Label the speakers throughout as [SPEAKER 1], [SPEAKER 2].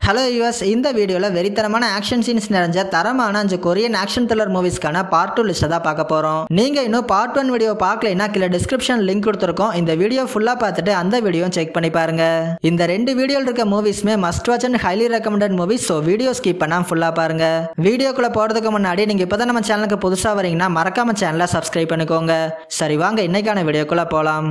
[SPEAKER 1] Hello US, இந்த வீடியோவில் வெறித்தனமான ஆக்ஷன் சீன்ஸ் நிறைஞ்ச தரமான 5 கொரியன் ஆக்ஷன் த்ரில்லர் மூவிஸ்க்கான பார்ட் 2 லிஸ்ட்டை தான் பார்க்க போகிறோம். நீங்கள் இன்னும் பார்ட் 1 வீடியோ பார்க்கலைன்னா கீழே டிஸ்கிரிப்ஷன் லிங்க் கொடுத்துருக்கோம். இந்த வீடியோ ஃபுல்லாக பார்த்துட்டு அந்த வீடியோ செக் பண்ணி பாருங்க. இந்த 2 வீடியோவில் இருக்க மூவிஸ்மே must watch and highly recommended movies. So video skip பண்ணாமல் ஃபுல்லாக பாருங்க. வீடியோக்குள்ளே போகிறதுக்கு முன்னாடி நீங்கள் இப்போ தான் நம்ம சேனலுக்கு புதுசாக வரீங்கன்னா மறக்காம சேனலை சப்ஸ்கிரைப் பண்ணிக்கோங்க. சரி வாங்க இன்னைக்கான வீடியோக்குள்ளே போகலாம்.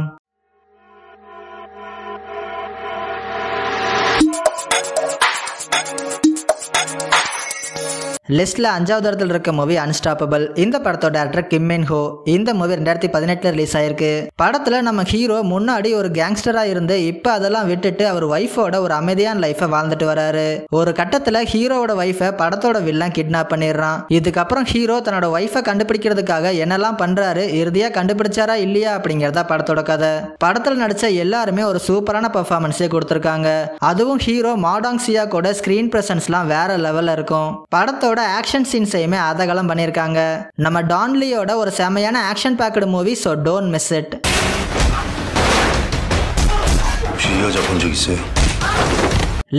[SPEAKER 1] லிஸ்ட்ல 5வது இடத்துல இருக்க மூவி அன்ஸ்டாப்பபிள். இந்த படத்தோட டைரக்டர் கிம் மின் ஹோ. இந்த மூவி 2018 ரிலீஸ் ஆயிருக்கு. படத்துல நம்ம ஹீரோ முன்னாடி ஒரு கேங்ஸ்டரா இருந்து இப்ப அதெல்லாம் விட்டுட்டு அவர் ஒய்ஃபோட ஒரு அமைதியான லைஃபை வாழ்ந்துட்டு வராரு. ஒரு கட்டத்துல ஹீரோவோட ஒய்ஃபை படத்தோட வில்லன் கிட்னாப் பண்ணிடுறான். இதுக்கப்புறம் ஹீரோ தன்னோட ஒய்ஃபை கண்டுபிடிக்கிறதுக்காக என்னெல்லாம் பண்றாரு, இறுதியா கண்டுபிடிச்சாரா இல்லையா அப்படிங்கறத படத்தோட கதை. படத்துல நடிச்ச எல்லாருமே ஒரு சூப்பரான பெர்ஃபார்மன்ஸே கொடுத்திருக்காங்க. அதுவும் ஹீரோ மாடாங் சியாக்கோட ஸ்கிரீன் பிரசன்ஸ்லாம் வேற லெவல்ல இருக்கும். படத்தோட ஆக்ஷன் சீன்ஸையுமே அதகலம் பண்ணிருக்காங்க. நம்ம டான் லீயோட ஒரு செமையான action packed movie. So don't miss it.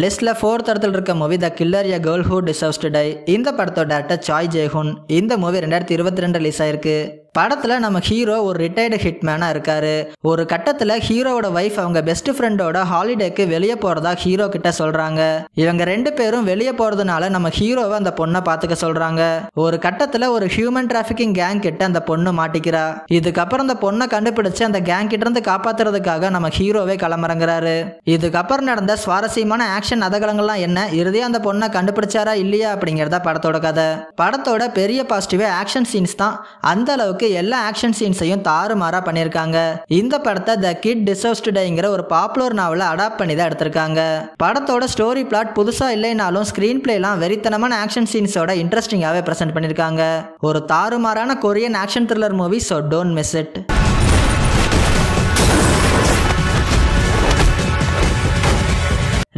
[SPEAKER 1] லிஸ்ட்ல 4th இடத்துல இருக்க movie the killer a girl who deserves to die. இந்த படத்தோட டைரக்டர் சாய் ஜே-ஹுன். இந்த மூவி 2022 ரிலீஸ் ஆயிருக்கு. படத்துல நம்ம ஹீரோ ஒரு ரிட்டையர்டு ஹிட்மேனா இருக்காரு. ஒரு கட்டத்துல ஹீரோவோட வைஃப் அவங்க பெஸ்ட் ஃப்ரெண்டோட ஹாலிடேக்கு வெளியே போறதா ஹீரோ கிட்ட சொல்றாங்க. இவங்க 2 பேரும் வெளியே போறதுனால நம்ம ஹீரோவை அந்த பொண்ணை பாத்துக்க சொல்றாங்க. ஒரு கட்டத்துல ஒரு ஹியூமன் டிராபிகிங் கேங் கிட்ட அந்த பொண்ணு மாட்டிக்கிறா. இதுக்கப்புறம் அந்த பொண்ணை கண்டுபிடிச்சு அந்த கேங் கிட்ட இருந்து காப்பாத்துறதுக்காக நம்ம ஹீரோவே களமிறங்குறாரு. இதுக்கப்புறம் நடந்த சுவாரஸ்யமான ஆக்ஷன் அதகலங்கள்லாம் என்ன, இறுதியா அந்த பொண்ணை கண்டுபிடிச்சாரா இல்லையா அப்படிங்கறத படத்தோட கதை. படத்தோட பெரிய பாசிட்டிவே ஆக்ஷன் சீன்ஸ் தான். அந்த அளவுக்கு எல்லா ஆக்ஷன் சீன்ஸையும் தாறுமாறா பண்ணிருக்காங்க. இந்த படத்தை த கிட் டிசர்வ்ஸ் டு டைங்கிற ஒரு பாப்புலர் நாவலை அடாப்ட் பண்ணி தான் எடுத்திருக்காங்க. படத்தோட ஸ்டோரி பிளாட் புதுசா இல்லைனாலும் ஸ்கிரீன் பிளேலாம் வெறித்தனமான ஆக்ஷன் சீன்ஸோட இன்ட்ரெஸ்டிங்காவே பிரசன்ட் பண்ணிருக்காங்க. ஒரு தாறுமாறான Korean action thriller movie. So don't miss it.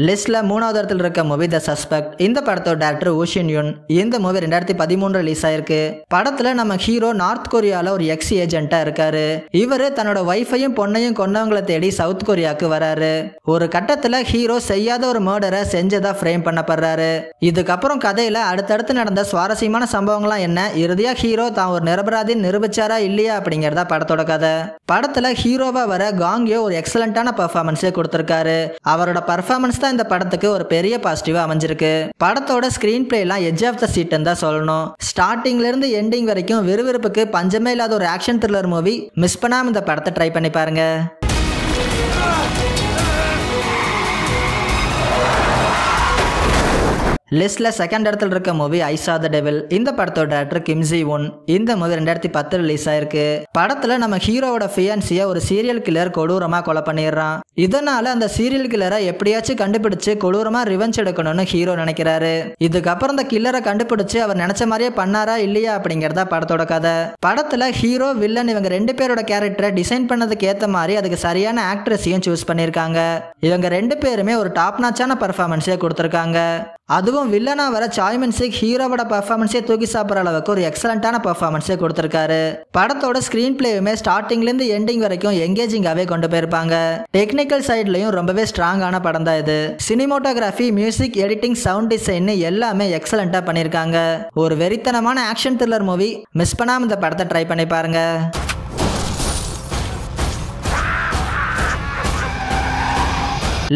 [SPEAKER 1] லிஸ்ட்ல 3வது இடத்துல இருக்க மூவி த சஸ்பெக்ட். இந்த படத்தோட டைரக்டர் ஊ ஷின் யுன். இந்த மூவி 2013 ரிலீஸ் ஆயிருக்கு. படத்துல நம்ம ஹீரோ நார்த் கொரியால ஒரு எக்ஸ் ஏஜென்ட்டா இருக்காரு. இவரு தன்னோட வைஃபையும் பொண்ணையும் கொன்னவங்களை தேடி சவுத் கொரியாவுக்கு வராரு. ஒரு கட்டத்துல ஹீரோ செய்யாத ஒரு மர்டரை செஞ்சதா ஃப்ரேம் பண்ணப்படுறாரு. இதுக்கப்புறம் கதையில அடுத்தடுத்து நடந்த சுவாரஸ்யமான சம்பவங்கள்லாம் என்ன, இறுதியா ஹீரோ தான் ஒரு நிரபராதின்னு நிரூபிச்சாரா இல்லையா அப்படிங்கறத படத்தோட கதை. படத்துல ஹீரோவா வர காங்யோ ஒரு எக்ஸலண்டான பெர்ஃபார்மன்ஸே கொடுத்திருக்காரு. அவரோட பெர்ஃபார்மன்ஸ் இந்த படத்துக்கு ஒரு பெரிய பாசிட்டிவா அமைஞ்சிருக்கு. படத்தோட ஸ்கிரீன் பிளே எல்லாம் எட்ஜ் ஆஃப் த சீட் தான் சொல்லணும். ஸ்டார்டிங்ல இருந்து எண்டிங் வரைக்கும் விறுவிறுப்புக்கு பஞ்சமே இல்லாத ஒரு ஆக்ஷன் த்ரில்லர் மூவி. மிஸ் பண்ணாம இந்த படத்தை ட்ரை பண்ணி பாருங்க. லிஸ்ட்ல 2nd இடத்துல இருக்க மூவி ஐ சா த டெவில். இந்த படத்தோட டைரக்டர் கிம் ஜி-வுன். இந்த மூவி 2010 ரிலீஸ் ஆயிருக்கு. படத்துல நம்ம ஹீரோவோட ஃபியான்சியை ஒரு சீரியல் கில்லர் கொடூரமா கொலை பண்ணிடுறான். இதனால அந்த சீரியல் கில்லரை எப்படியாச்சும் கண்டுபிடிச்சு கொடூரமா ரிவெஞ்ச் எடுக்கணும்னு ஹீரோ நினைக்கிறாரு. இதுக்கப்புறம் அந்த கில்லரை கண்டுபிடிச்சு அவர் நினைச்ச மாதிரியே பண்ணாரா இல்லையா அப்படிங்கறத படத்தோட கதை. படத்துல ஹீரோ வில்லன் இவங்க 2 பேரோட கேரக்டரை டிசைன் பண்ணதுக்கு ஏத்த மாதிரி அதுக்கு சரியான ஆக்ட்ரஸையும் சூஸ் பண்ணிருக்காங்க. இவங்க 2 பேருமே ஒரு டாப் நாச்சான பெர்ஃபார்மன்ஸே கொடுத்திருக்காங்க. அதுவும் வில்லனா வர சாய் மின் சிக் ஹீரோவோட பெர்ஃபார்மன்ஸே தூக்கி சாப்பிட்ற அளவுக்கு ஒரு எக்ஸலண்டான பெர்ஃபார்மன்ஸே கொடுத்திருக்காரு. படத்தோட ஸ்கிரீன் பிளேயுமே ஸ்டார்டிங்ல இருந்து எண்டிங் வரைக்கும் எங்கேஜிங்காவே கொண்டு போயிருப்பாங்க. டெக்னிக்கல் சைட்லயும் ரொம்பவே ஸ்ட்ராங்கான படம் தான் இது. Cinematography, music, editing, sound design எல்லாமே எக்ஸலண்டா பண்ணிருக்காங்க. ஒரு வெறித்தனமான ஆக்ஷன் த்ரில்லர் மூவி. மிஸ் பண்ணாம இந்த படத்தை ட்ரை பண்ணி பாருங்க.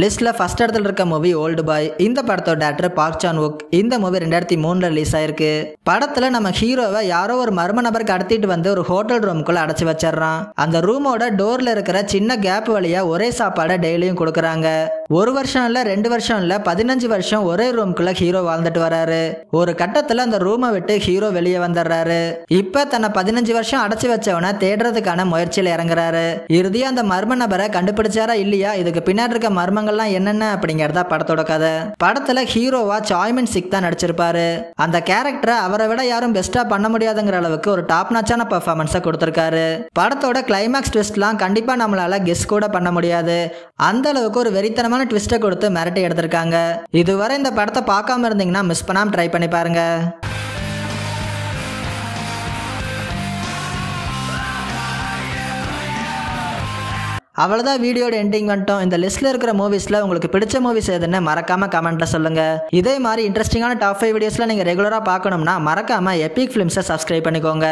[SPEAKER 1] லிஸ்ட்ல 1st இடத்துல இருக்க மூவி ஓல்டு பாய். இந்த படத்தோட டைரக்டர் பார்க் சான் வுக். இந்த மூவி 2003 ரிலீஸ் ஆயிருக்கு. படத்துல நம்ம ஹீரோவை யாரோ ஒரு மர்ம நபர் கடத்திட்டு வந்து ஒரு ஹோட்டல் ரூமுக்குள்ள அடைச்சு வச்சிடறான். அந்த ரூமோட டோர்ல இருக்கிற சின்ன கேப் வழியா ஒரே சாப்பாடை டெய்லியும் கொடுக்கறாங்க. 1 வருஷம் இல்ல 2 வருஷம் இல்ல 15 வருஷம் ஒரே ரூமுக்குள்ள ஹீரோ வாழ்ந்துட்டு வராரு. ஒரு கட்டத்துல அந்த ரூமை விட்டு ஹீரோ வெளியே வந்துடுறாரு. இப்ப தன்னை 15 வருஷம் அடைச்சு வச்சவனை தேடுறதுக்கான முயற்சியில இறங்குறாரு. இறுதியா அந்த மர்ம நபரை கண்டுபிடிச்சாரா இல்லையா, இதுக்கு பின்னாடி இருக்க மர்ம என்னென்ன அப்படிங்கறத படத்தோட கதை. படத்துல ஹீரோவா சாய் மின் சிக் தான் நடிச்சிருப்பாரு. அந்த கேரக்டரை அவரை விட யாரும் பெஸ்டா பண்ண முடியாதுங்கிற அளவுக்கு ஒரு டாப் நாச்சான பெர்ஃபார்மன்ஸை கொடுத்திருக்காரு. படத்தோட கிளைமாக்ஸ் ட்விஸ்ட்லாம் கண்டிப்பா நம்மளால கெஸ் கூட பண்ண முடியாது. அந்த அளவுக்கு ஒரு வெறித்தனமான ட்விஸ்ட்டை கொடுத்து மிரட்டி எடுத்திருக்காங்க. இதுவரை இந்த படத்தை பார்க்காம இருந்தீங்கன்னா மிஸ் பண்ணாம ட்ரை பண்ணி பாருங்க. அவ்வளோதான் வீடியோட எண்டிங் வந்துட்டோம். இந்த லிஸ்ட்டில் இருக்கிற மூவிஸில் உங்களுக்கு பிடிச்ச மூவிஸ் எதுன்னு மறக்காமல் கமெண்ட்டில் சொல்லுங்கள். இதே மாதிரி இன்ட்ரெஸ்டிங்கான டாப் 5 வீடியோஸ்லாம் நீங்கள் ரெகுலராக பார்க்கணும்னா மறக்காமல் எபிக் ஃபிலிம்ஸை சப்ஸ்கிரைப் பண்ணிக்கோங்க.